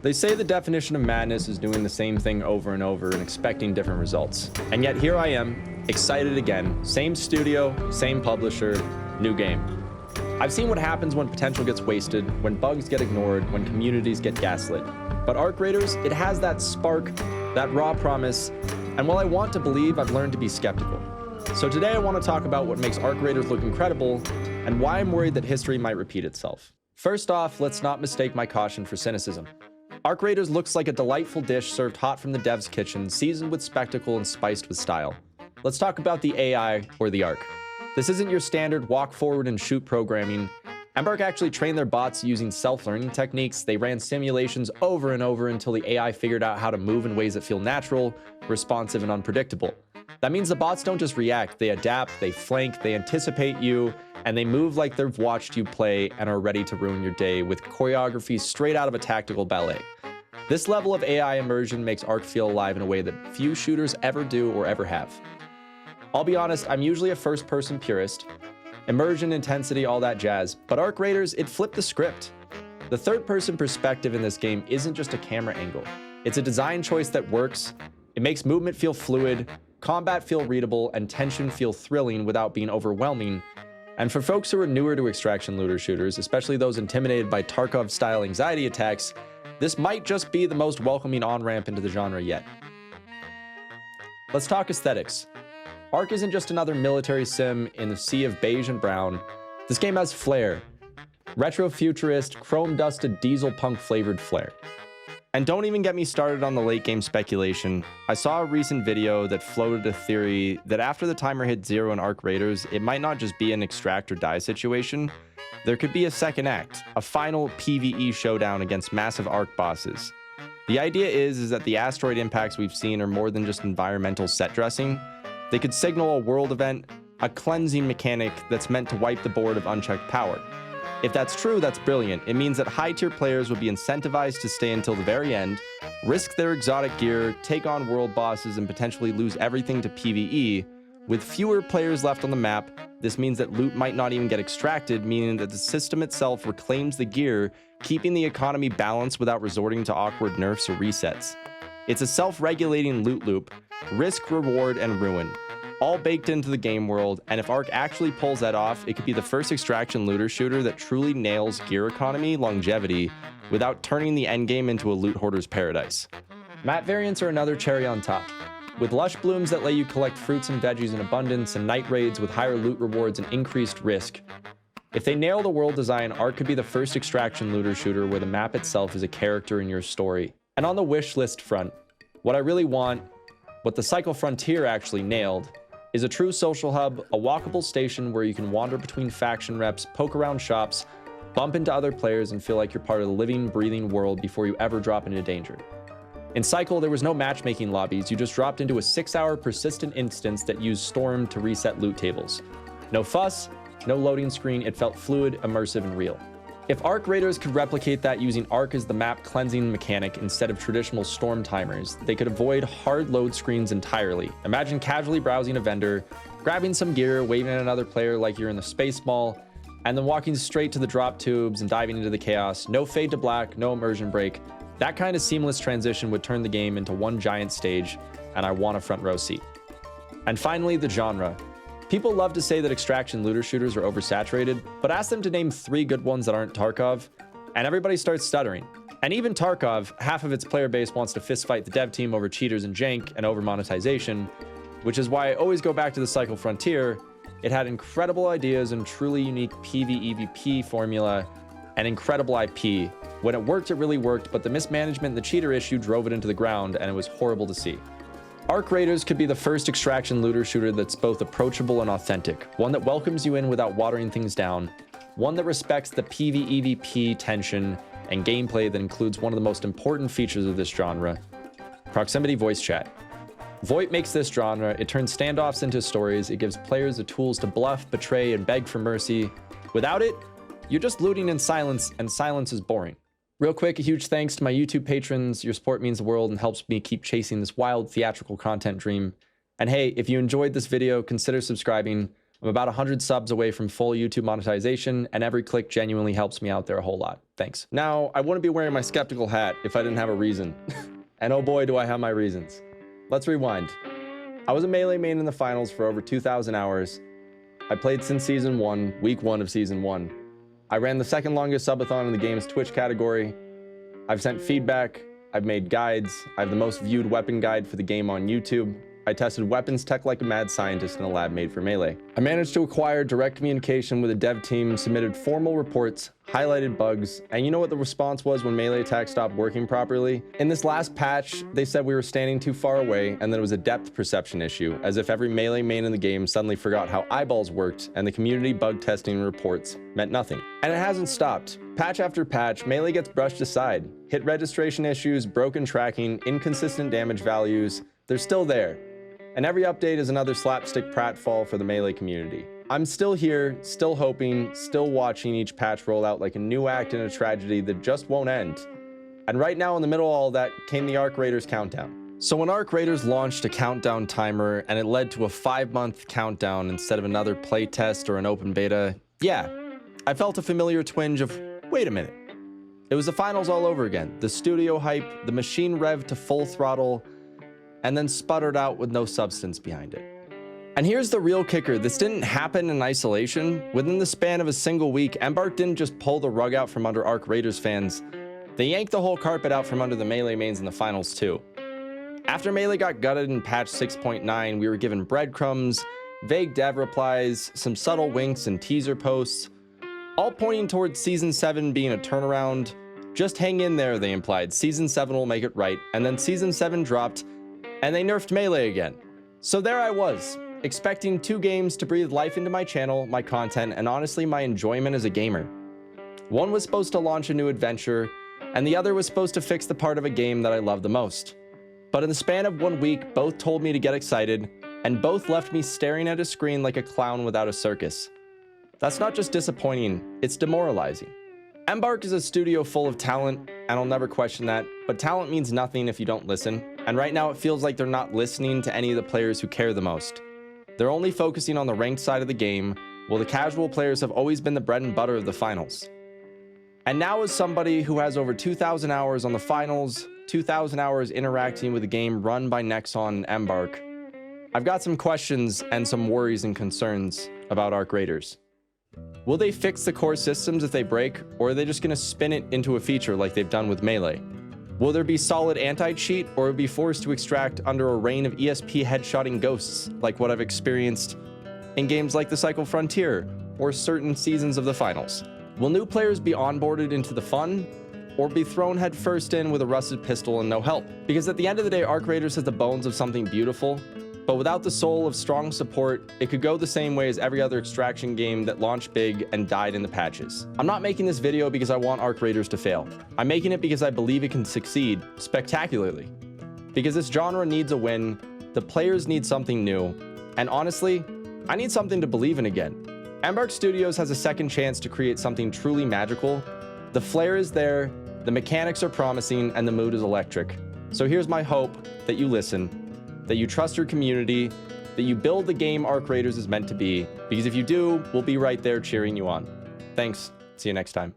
They say the definition of madness is doing the same thing over and over and expecting different results. And yet here I am, excited again. Same studio, same publisher, new game. I've seen what happens when potential gets wasted, when bugs get ignored, when communities get gaslit. But Arc Raiders, it has that spark, that raw promise, and while I want to believe, I've learned to be skeptical. So today I want to talk about what makes Arc Raiders look incredible, and why I'm worried that history might repeat itself. First off, let's not mistake my caution for cynicism. Arc Raiders looks like a delightful dish served hot from the dev's kitchen, seasoned with spectacle and spiced with style. Let's talk about the AI, or the Arc. This isn't your standard walk forward and shoot programming. Embark actually trained their bots using self-learning techniques. They ran simulations over and over until the AI figured out how to move in ways that feel natural, responsive, and unpredictable. That means the bots don't just react, they adapt, they flank, they anticipate you, and they move like they've watched you play and are ready to ruin your day with choreography straight out of a tactical ballet. This level of AI immersion makes Arc feel alive in a way that few shooters ever do or ever have. I'll be honest, I'm usually a first-person purist. Immersion, intensity, all that jazz, but Arc Raiders, it flipped the script. The third-person perspective in this game isn't just a camera angle. It's a design choice that works. It makes movement feel fluid, combat feel readable, and tension feel thrilling without being overwhelming. And for folks who are newer to extraction looter shooters, especially those intimidated by Tarkov-style anxiety attacks, this might just be the most welcoming on-ramp into the genre yet. Let's talk aesthetics. Arc isn't just another military sim in the sea of beige and brown. This game has flair. Retro-futurist, chrome-dusted, diesel-punk-flavored flair. And don't even get me started on the late-game speculation. I saw a recent video that floated a theory that after the timer hit 0 in Arc Raiders, it might not just be an extract or die situation. There could be a second act, a final PvE showdown against massive Arc bosses. The idea is that the asteroid impacts we've seen are more than just environmental set dressing. They could signal a world event, a cleansing mechanic that's meant to wipe the board of unchecked power. If that's true, that's brilliant. It means that high-tier players would be incentivized to stay until the very end, risk their exotic gear, take on world bosses, and potentially lose everything to PvE. With fewer players left on the map, this means that loot might not even get extracted, meaning that the system itself reclaims the gear, keeping the economy balanced without resorting to awkward nerfs or resets. It's a self-regulating loot loop, risk, reward, and ruin, all baked into the game world, and if Arc actually pulls that off, it could be the first extraction looter shooter that truly nails gear economy longevity without turning the endgame into a loot hoarder's paradise. Map variants are another cherry on top. With lush blooms that let you collect fruits and veggies in abundance, and night raids with higher loot rewards and increased risk. If they nail the world design, Arc could be the first extraction looter shooter where the map itself is a character in your story. And on the wish list front, what I really want, what the Cycle Frontier actually nailed, is a true social hub, a walkable station where you can wander between faction reps, poke around shops, bump into other players, and feel like you're part of the living, breathing world before you ever drop into danger. In Cycle, there was no matchmaking lobbies, you just dropped into a 6-hour persistent instance that used Storm to reset loot tables. No fuss, no loading screen, it felt fluid, immersive, and real. If Arc Raiders could replicate that using Arc as the map cleansing mechanic instead of traditional Storm timers, they could avoid hard load screens entirely. Imagine casually browsing a vendor, grabbing some gear, waving at another player like you're in the Space Mall, and then walking straight to the drop tubes and diving into the chaos. No fade to black, no immersion break. That kind of seamless transition would turn the game into one giant stage, and I want a front row seat. And finally, the genre. People love to say that extraction looter shooters are oversaturated, but ask them to name 3 good ones that aren't Tarkov, and everybody starts stuttering. And even Tarkov, half of its player base wants to fistfight the dev team over cheaters and jank and over monetization, which is why I always go back to the Cycle Frontier. It had incredible ideas and truly unique PvEvP formula and incredible IP. When it worked, it really worked, but the mismanagement and the cheater issue drove it into the ground, and it was horrible to see. Arc Raiders could be the first extraction looter shooter that's both approachable and authentic, one that welcomes you in without watering things down, one that respects the PvEvP tension and gameplay that includes one of the most important features of this genre, proximity voice chat. VoIP makes this genre, it turns standoffs into stories, it gives players the tools to bluff, betray, and beg for mercy. Without it, you're just looting in silence, and silence is boring. Real quick, a huge thanks to my YouTube patrons. Your support means the world and helps me keep chasing this wild theatrical content dream. And hey, if you enjoyed this video, consider subscribing. I'm about 100 subs away from full YouTube monetization, and every click genuinely helps me out there a whole lot. Thanks. Now, I wouldn't be wearing my skeptical hat if I didn't have a reason. And oh boy, do I have my reasons. Let's rewind. I was a Melee main in the finals for over 2,000 hours. I played since Season 1, Week 1 of Season 1. I ran the second longest subathon in the game's Twitch category. I've sent feedback. I've made guides. I have the most viewed weapon guide for the game on YouTube. I tested weapons tech like a mad scientist in a lab made for Melee. I managed to acquire direct communication with a dev team, submitted formal reports, highlighted bugs, and you know what the response was when Melee attack stopped working properly? In this last patch, they said we were standing too far away and that it was a depth perception issue, as if every Melee main in the game suddenly forgot how eyeballs worked and the community bug testing reports meant nothing. And it hasn't stopped. Patch after patch, Melee gets brushed aside. Hit registration issues, broken tracking, inconsistent damage values, they're still there. And every update is another slapstick pratfall for the Melee community. I'm still here, still hoping, still watching each patch roll out like a new act in a tragedy that just won't end. And right now in the middle of all that came the Arc Raiders countdown. So when Arc Raiders launched a countdown timer and it led to a 5-month countdown instead of another playtest or an open beta, yeah, I felt a familiar twinge of, wait a minute. It was the finals all over again. The studio hype, the machine rev to full throttle, and then sputtered out with no substance behind it. And here's the real kicker. This didn't happen in isolation. Within the span of a single week, Embark didn't just pull the rug out from under Arc Raiders fans. They yanked the whole carpet out from under the Melee mains in the finals too. After Melee got gutted in patch 6.9, we were given breadcrumbs, vague dev replies, some subtle winks and teaser posts, all pointing towards Season 7 being a turnaround. Just hang in there, they implied. Season 7 will make it right. And then Season 7 dropped, and they nerfed Melee again. So there I was, expecting 2 games to breathe life into my channel, my content, and honestly my enjoyment as a gamer. One was supposed to launch a new adventure, and the other was supposed to fix the part of a game that I love the most. But in the span of 1 week, both told me to get excited, and both left me staring at a screen like a clown without a circus. That's not just disappointing, it's demoralizing. Embark is a studio full of talent, and I'll never question that, but talent means nothing if you don't listen. And right now it feels like they're not listening to any of the players who care the most. They're only focusing on the ranked side of the game, while the casual players have always been the bread and butter of the finals. And now as somebody who has over 2,000 hours on the finals, 2,000 hours interacting with a game run by Nexon and Embark, I've got some questions and some worries and concerns about Arc Raiders. Will they fix the core systems if they break, or are they just going to spin it into a feature like they've done with Melee? Will there be solid anti-cheat, or will it be forced to extract under a rain of ESP headshotting ghosts, like what I've experienced in games like the Cycle Frontier, or certain seasons of the finals? Will new players be onboarded into the fun, or be thrown headfirst in with a rusted pistol and no help? Because at the end of the day, Arc Raiders has the bones of something beautiful, but without the soul of strong support, it could go the same way as every other extraction game that launched big and died in the patches. I'm not making this video because I want Arc Raiders to fail. I'm making it because I believe it can succeed spectacularly. Because this genre needs a win, the players need something new, and honestly, I need something to believe in again. Embark Studios has a second chance to create something truly magical. The flair is there, the mechanics are promising, and the mood is electric. So here's my hope that you listen, that you trust your community, that you build the game Arc Raiders is meant to be, because if you do, we'll be right there cheering you on. Thanks. See you next time.